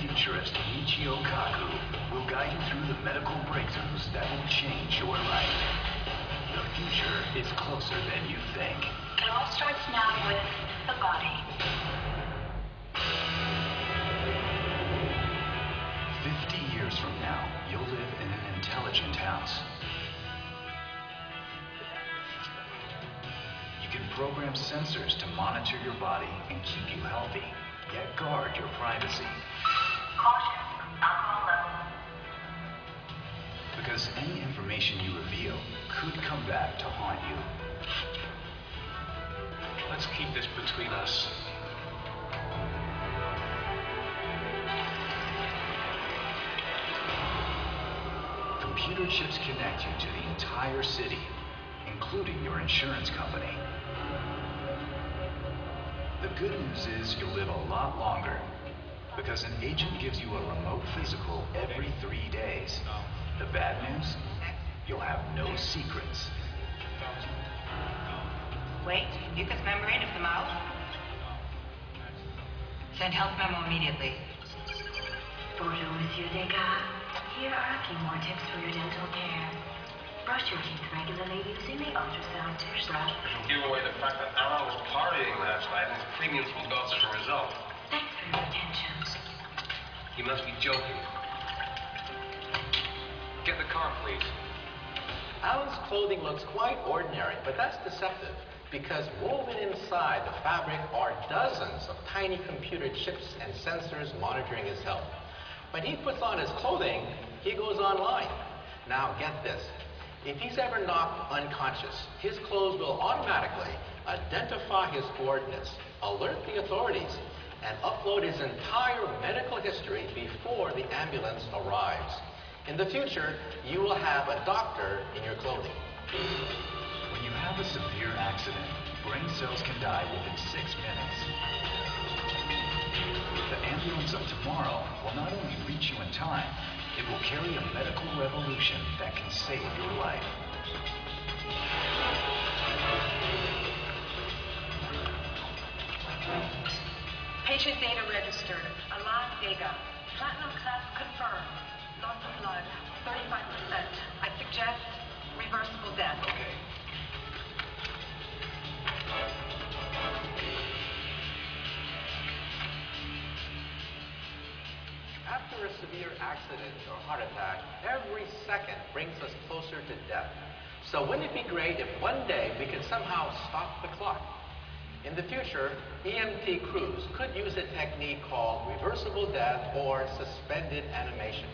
futurist Michio Kacku will guide you through the medical breakthroughs that will change your life. The future is closer than you think. It all starts now with the body. 50 years from now, you'll live in an intelligent house. You can program sensors to monitor your body and keep you healthy, yet guard your privacy. Caution, alcohol level. Because any information you reveal could come back to haunt you. Let's keep this between us. Computer chips connect you to the entire city, including your insurance company. The good news is you'll live a lot longer, because an agent gives you a remote physical every 3 days. The bad news? You'll have no secrets. Wait, mucous membrane of the mouth. Send health memo immediately. Bonjour, Monsieur Degas. Here are a few more tips for your dental care. Brush your teeth regularly using the ultrasound toothbrush. Give away the fact that Aaron was partying last night and his premiums will go up as a result. Thanks for your attention. You must be joking. Get the car, please. Alan's clothing looks quite ordinary, but that's deceptive, because woven inside the fabric are dozens of tiny computer chips and sensors monitoring his health. When he puts on his clothing, he goes online. Now get this, if he's ever knocked unconscious, his clothes will automatically identify his coordinates, alert the authorities, and upload his entire medical history before the ambulance arrives. In the future, you will have a doctor in your clothing. When you have a severe accident, brain cells can die within 6 minutes. The ambulance of tomorrow will not only reach you in time, it will carry a medical revolution that can save your life. Patient data registered. Alan Vega. Platinum class confirmed. Loss of blood, 35%. I suggest reversible death. Okay. After a severe accident or heart attack, every second brings us closer to death. So wouldn't it be great if one day we could somehow stop the clock? In the future, EMT crews could use a technique called reversible death or suspended animation.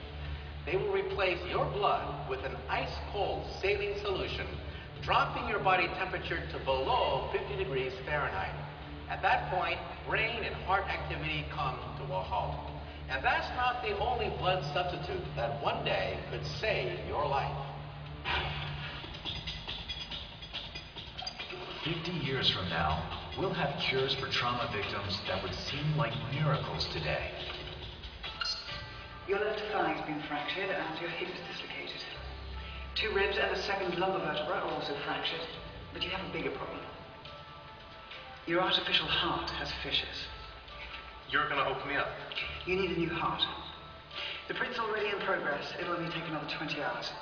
They will replace your blood with an ice-cold saline solution, dropping your body temperature to below 50 degrees Fahrenheit. At that point, brain and heart activity come to a halt. And that's not the only blood substitute that one day could save your life. 50 years from now, we'll have cures for trauma victims that would seem like miracles today. Your left thigh has been fractured and your hip is dislocated. 2 ribs and a second lumbar vertebra are also fractured, but you have a bigger problem. Your artificial heart has fissures. You're gonna open me up. You need a new heart. The print's already in progress. It'll only take another 20 hours.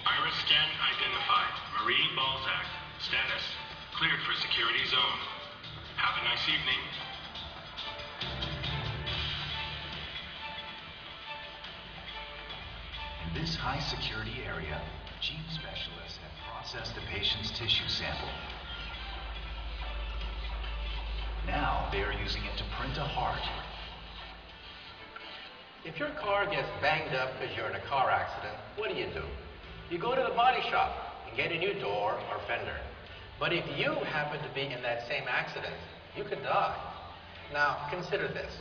Iris scan identified. Marie Balzac. Status: cleared for security zone. Have a nice evening. In this high security area, gene specialists have processed the patient's tissue sample. Now they are using it to print a heart. If your car gets banged up because you're in a car accident, what do? You go to the body shop and get a new door or fender. But if you happen to be in that same accident, you could die. Now, consider this.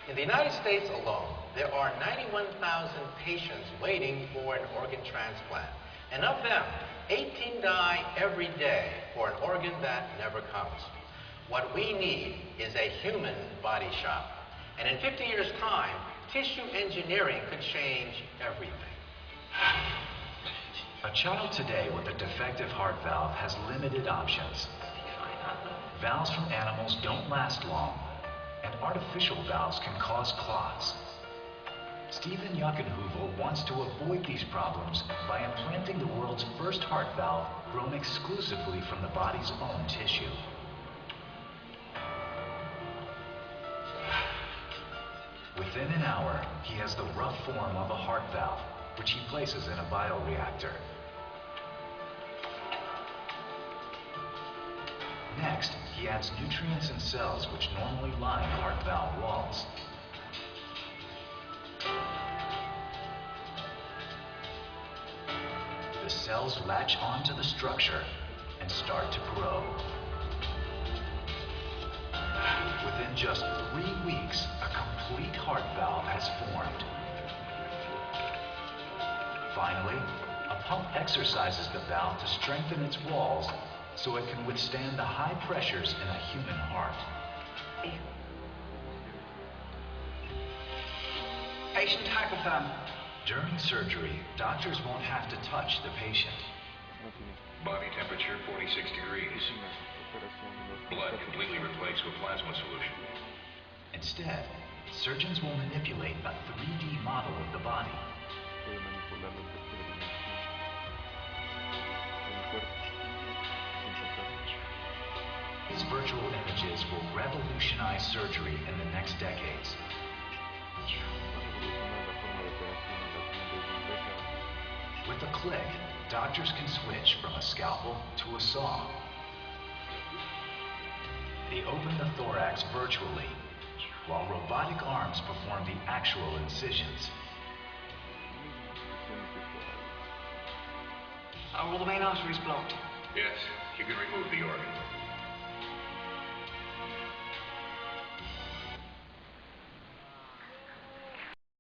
In the United States alone, there are 91,000 patients waiting for an organ transplant. And of them, 18 die every day for an organ that never comes. What we need is a human body shop. And in 50 years' time, tissue engineering could change everything. A child today with a defective heart valve has limited options. valves from animals don't last long, and artificial valves can cause clots. Stephen Yuckenhoovel wants to avoid these problems by implanting the world's first heart valve grown exclusively from the body's own tissue. Within an hour, he has the rough form of a heart valve, which he places in a bioreactor. Next, he adds nutrients and cells which normally line heart valve walls. The cells latch onto the structure and start to grow. Within just 3 weeks, a complete heart valve has formed. Finally, a pump exercises the valve to strengthen its walls so it can withstand the high pressures in a human heart. Patient hypotherm. During surgery, doctors won't have to touch the patient. Body temperature 46 degrees. Blood completely replaced with plasma solution. Instead, surgeons will manipulate a 3D model of the body. These virtual images will revolutionize surgery in the next decades. With a click, doctors can switch from a scalpel to a saw. They open the thorax virtually, while robotic arms perform the actual incisions. Are all the main arteries blocked? Yes, you can remove